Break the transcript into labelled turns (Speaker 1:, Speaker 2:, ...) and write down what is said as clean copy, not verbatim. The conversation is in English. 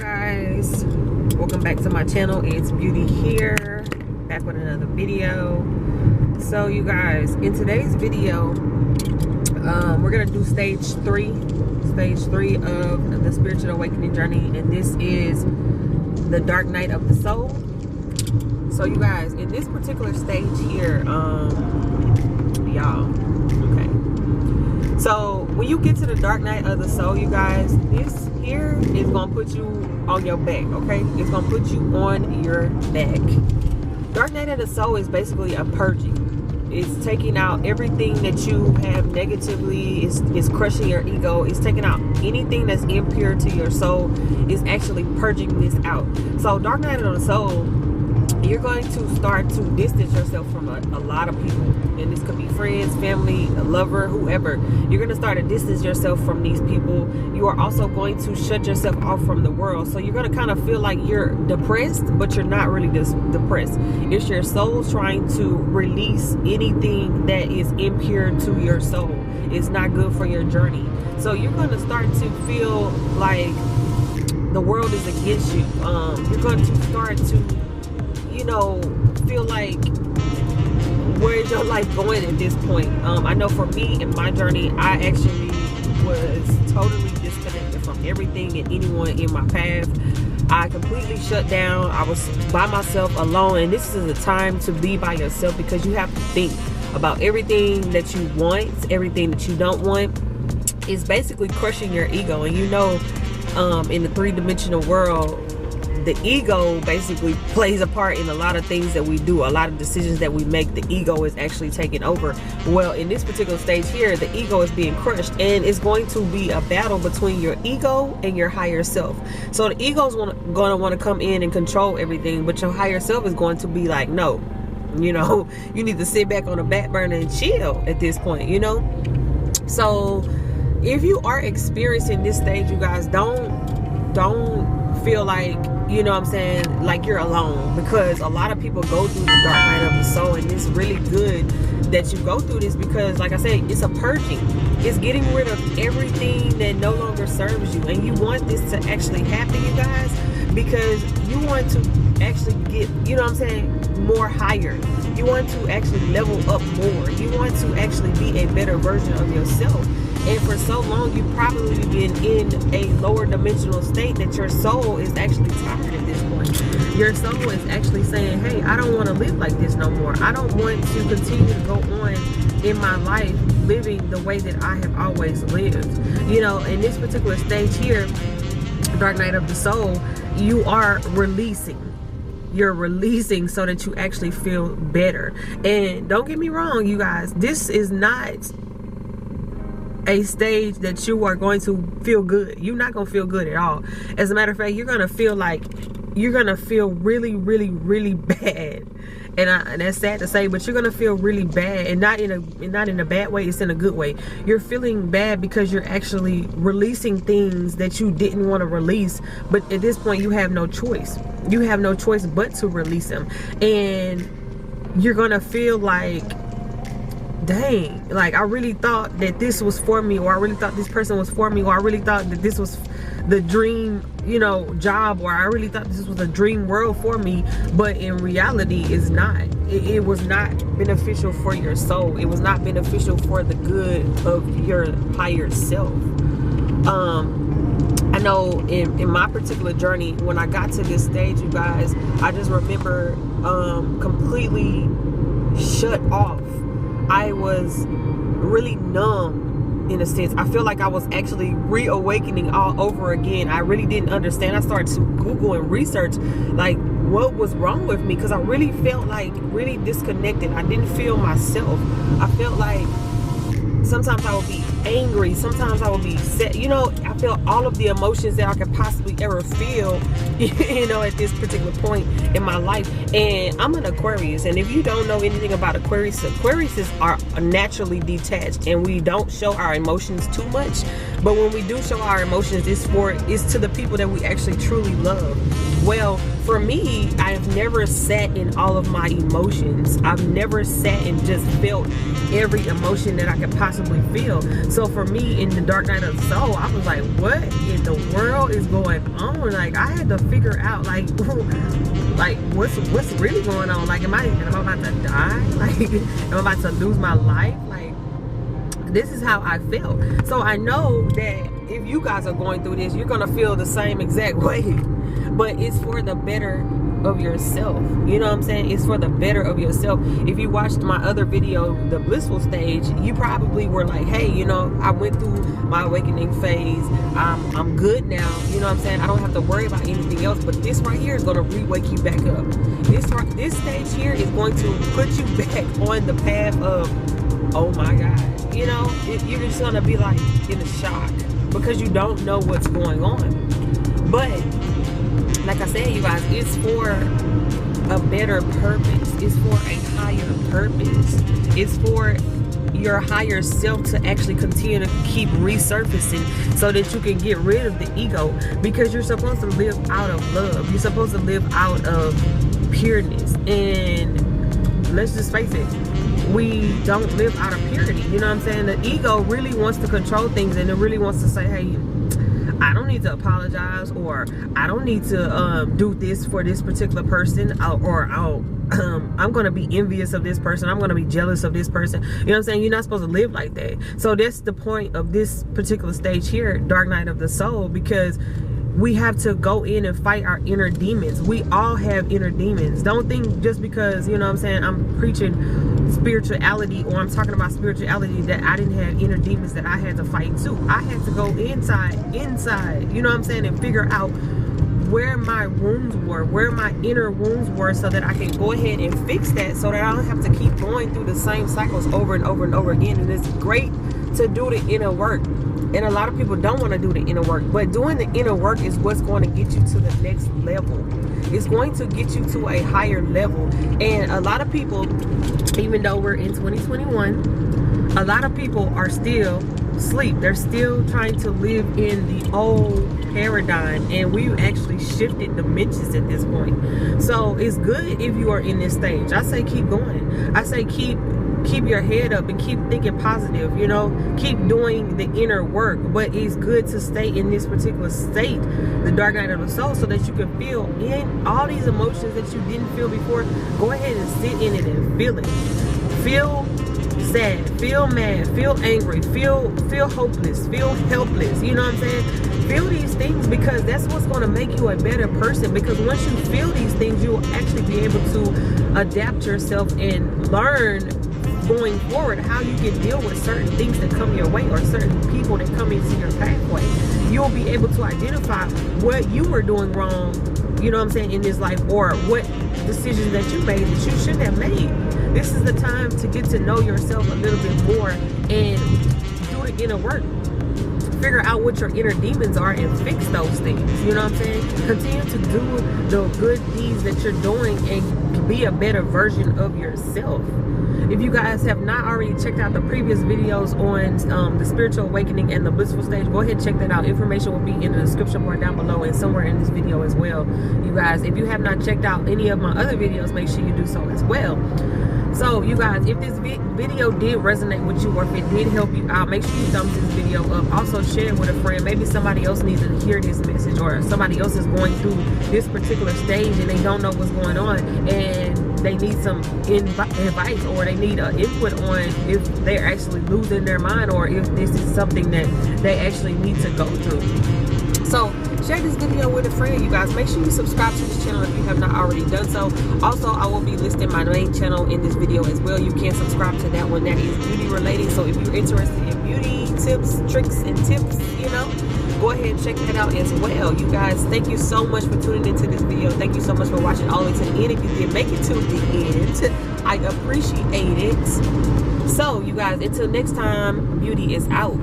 Speaker 1: guys, welcome back to my channel. It's Beauty here, back with another video. So you guys, in today's video we're gonna do stage three of the spiritual awakening journey, and this is the dark night of the soul. So you guys, in this particular stage here, y'all, okay, so when you get to the dark night of the soul, you guys, this here is gonna put you on your back, okay? It's gonna put you on your back. Dark night of the soul is basically a purging. It's taking out everything that you have negatively. It's crushing your ego. It's taking out anything that's impure to your soul. It's actually purging this out. So dark night of the soul, you're going to start to distance yourself from a lot of people, and this could be friends, family, a lover, whoever. You're going to start to distance yourself from these people. You are also going to shut yourself off from the world. So you're going to kind of feel like you're depressed, but you're not really depressed. It's your soul trying to release anything that is impure to your soul. It's not good for your journey. So you're going to start to feel like the world is against you. You're going to start to, you know, feel like, where is your life going at this point? I know for me, in my journey, I actually was totally disconnected from everything and anyone in my path. I completely shut down. I was by myself, alone, and this is a time to be by yourself, because you have to think about everything that you want, everything that you don't want. It's basically crushing your ego. And you know, in the three-dimensional world, the ego basically plays a part in a lot of things that we do, a lot of decisions that we make. The ego is actually taking over. Well, in this particular stage here, the ego is being crushed, and it's going to be a battle between your ego and your higher self. So the ego is going to want to come in and control everything, but your higher self is going to be like, no, you know, you need to sit back on the back burner and chill at this point, you know. So if you are experiencing this stage, you guys, don't feel like, you know what I'm saying, like you're alone, because a lot of people go through the dark night of the soul, and it's really good that you go through this, because like I said, it's a purging. It's getting rid of everything that no longer serves you, and you want this to actually happen, you guys, because you want to actually get, you know what I'm saying, more higher. You want to actually level up more. You want to actually be a better version of yourself. And for so long, you've probably been in a lower dimensional state that your soul is actually tired at this point. Your soul is actually saying, hey, I don't want to live like this no more. I don't want to continue to go on in my life living the way that I have always lived. You know, in this particular stage here, dark night of the soul, you are releasing. You're releasing so that you actually feel better. And don't get me wrong, you guys, this is not a stage that you are going to feel good. You're not going to feel good at all. As a matter of fact, you're going to feel like, you're going to feel really, really, really bad. And that's sad to say, but you're going to feel really bad, and not in a bad way. It's in a good way. You're feeling bad because you're actually releasing things that you didn't want to release. But at this point, you have no choice. You have no choice but to release them. And you're going to feel like, dang, like I really thought that this was for me, or I really thought this person was for me, or I really thought that this was the dream, you know, job, or I really thought this was a dream world for me. But in reality, it's not. It was not beneficial for your soul. It was not beneficial for the good of your higher self. I know in my particular journey, when I got to this stage, you guys, I just remember completely shut off. I was really numb, in a sense. I feel like I was actually reawakening all over again. I really didn't understand. I started to Google and research like what was wrong with me, because I really felt like really disconnected. I didn't feel myself. I felt like sometimes I would be angry, sometimes I would be sad. You know, I felt all of the emotions that I could possibly ever feel, you know, at this particular point in my life. And I'm an Aquarius, and if you don't know anything about Aquariuses are naturally detached, and we don't show our emotions too much. But when we do show our emotions, it's to the people that we actually truly love. Well, for me, I've never sat in all of my emotions. I've never sat and just felt every emotion that I could possibly feel. So for me, in the dark night of the soul, I was like, what in the world is going on? Like, I had to figure out, like what's really going on? Like, am I about to die? Like, am I about to lose my life? Like, this is how I felt. So I know that if you guys are going through this, you're gonna feel the same exact way. But it's for the better of yourself. You know what I'm saying? It's for the better of yourself. If you watched my other video, the blissful stage, you probably were like, hey, you know, I went through my awakening phase. I'm good now. You know what I'm saying? I don't have to worry about anything else. But this right here is going to re-wake you back up. This stage here is going to put you back on the path of, oh my God. You know, you're just going to be like in a shock because you don't know what's going on. But like I said, you guys, it's for a better purpose. It's for a higher purpose. It's for your higher self to actually continue to keep resurfacing so that you can get rid of the ego, because you're supposed to live out of love. You're supposed to live out of pureness. And let's just face it, we don't live out of purity. You know what I'm saying? The ego really wants to control things, and it really wants to say, hey, I don't need to apologize, or I don't need to do this for this particular person, or I'm going to be envious of this person. I'm going to be jealous of this person. You know what I'm saying? You're not supposed to live like that. So that's the point of this particular stage here, Dark Night of the Soul, because we have to go in and fight our inner demons. We all have inner demons. Don't think just because, you know what I'm saying, I'm preaching spirituality or I'm talking about spirituality that I didn't have inner demons that I had to fight too. I had to go inside, you know what I'm saying, and figure out where my wounds were, where my inner wounds were, so that I can go ahead and fix that, so that I don't have to keep going through the same cycles over and over and over again. And it's great to do the inner work. And a lot of people don't want to do the inner work, but doing the inner work is what's going to get you to the next level. It's going to get you to a higher level. And a lot of people, even though we're in 2021, a lot of people are still asleep. They're still trying to live in the old paradigm, and we've actually shifted dimensions at this point. So it's good if you are in this stage. I say keep going. I say keep your head up and keep thinking positive, you know, keep doing the inner work. But it's good to stay in this particular state, the dark night of the soul, so that you can feel in all these emotions that you didn't feel before. Go ahead and sit in it and feel it. Feel sad, feel mad, feel angry, feel hopeless, feel helpless. You know what I'm saying? Feel these things, because that's what's going to make you a better person. Because once you feel these things, you'll actually be able to adapt yourself and learn going forward how you can deal with certain things that come your way, or certain people that come into your pathway. You'll be able to identify what you were doing wrong, you know what I'm saying, in this life, or what decisions that you made that you shouldn't have made. This is the time to get to know yourself a little bit more and do the inner work. Figure out what your inner demons are and fix those things. You know what I'm saying? Continue to do the good deeds that you're doing and be a better version of yourself. If you guys have not already checked out the previous videos on the spiritual awakening and the blissful stage, go ahead and check that out. Information will be in the description bar down below and somewhere in this video as well. You guys, if you have not checked out any of my other videos, make sure you do so as well. So you guys, if this video did resonate with you, or if it did help you out, make sure you thumbs this video up. Also share it with a friend. Maybe somebody else needs to hear this message, or somebody else is going through this particular stage and they don't know what's going on, and they need some advice, or they need input on if they're actually losing their mind, or if this is something that they actually need to go through. So share this video with a friend, you guys. Make sure you subscribe to this channel if you have not already done so. Also, I will be listing my main channel in this video as well. You can subscribe to that one. That is beauty related. So if you're interested in beauty tips, tricks, and tips, you know, go ahead and check that out as well. You guys, thank you so much for tuning into this video. Thank you so much for watching all the way to the end. If you did make it to the end, I appreciate it. So you guys, until next time, beauty is out.